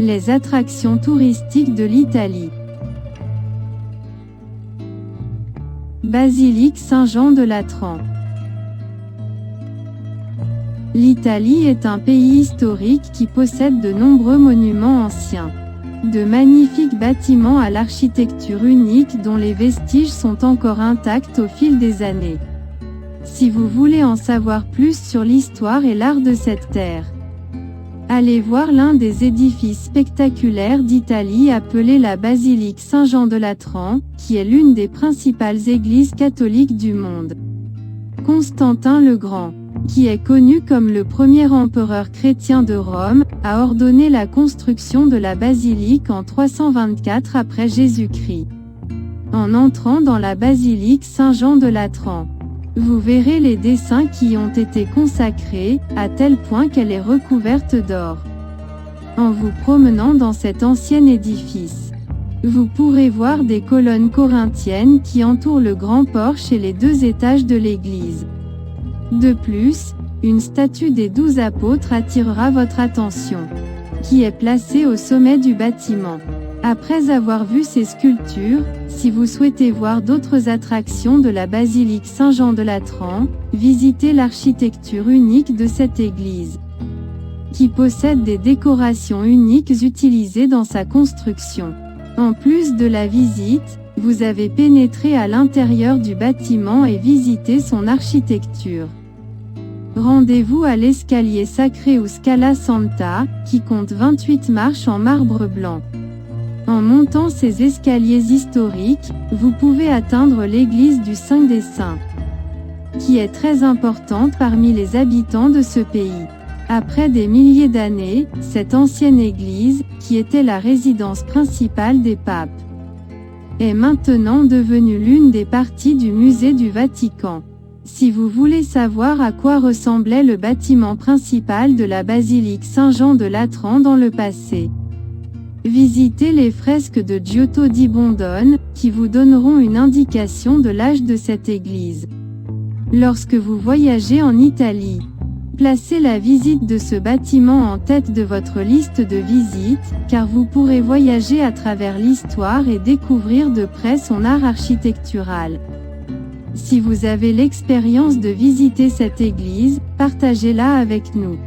Les attractions touristiques de l'Italie. Basilique Saint-Jean de Latran. L'Italie est un pays historique qui possède de nombreux monuments anciens. De magnifiques bâtiments à l'architecture unique dont les vestiges sont encore intacts au fil des années. Si vous voulez en savoir plus sur l'histoire et l'art de cette terre, allez voir l'un des édifices spectaculaires d'Italie appelé la basilique Saint-Jean de Latran, qui est l'une des principales églises catholiques du monde. Constantin le Grand, qui est connu comme le premier empereur chrétien de Rome, a ordonné la construction de la basilique en 324 après Jésus-Christ. En entrant dans la basilique Saint-Jean de Latran, vous verrez les dessins qui y ont été consacrés, à tel point qu'elle est recouverte d'or. En vous promenant dans cet ancien édifice, vous pourrez voir des colonnes corinthiennes qui entourent le grand porche et les 2 étages de l'église. De plus, une statue des 12 apôtres attirera votre attention, qui est placée au sommet du bâtiment. Après avoir vu ces sculptures, si vous souhaitez voir d'autres attractions de la basilique Saint-Jean de Latran, visitez l'architecture unique de cette église, qui possède des décorations uniques utilisées dans sa construction. En plus de la visite, vous avez pénétré à l'intérieur du bâtiment et visité son architecture. Rendez-vous à l'escalier sacré ou Scala Santa, qui compte 28 marches en marbre blanc. En montant ces escaliers historiques, vous pouvez atteindre l'église du Saint des Saints, qui est très importante parmi les habitants de ce pays. Après des milliers d'années, cette ancienne église, qui était la résidence principale des papes, est maintenant devenue l'une des parties du musée du Vatican. Si vous voulez savoir à quoi ressemblait le bâtiment principal de la basilique Saint-Jean de Latran dans le passé, visitez les fresques de Giotto di Bondone, qui vous donneront une indication de l'âge de cette église. Lorsque vous voyagez en Italie, placez la visite de ce bâtiment en tête de votre liste de visites, car vous pourrez voyager à travers l'histoire et découvrir de près son art architectural. Si vous avez l'expérience de visiter cette église, partagez-la avec nous.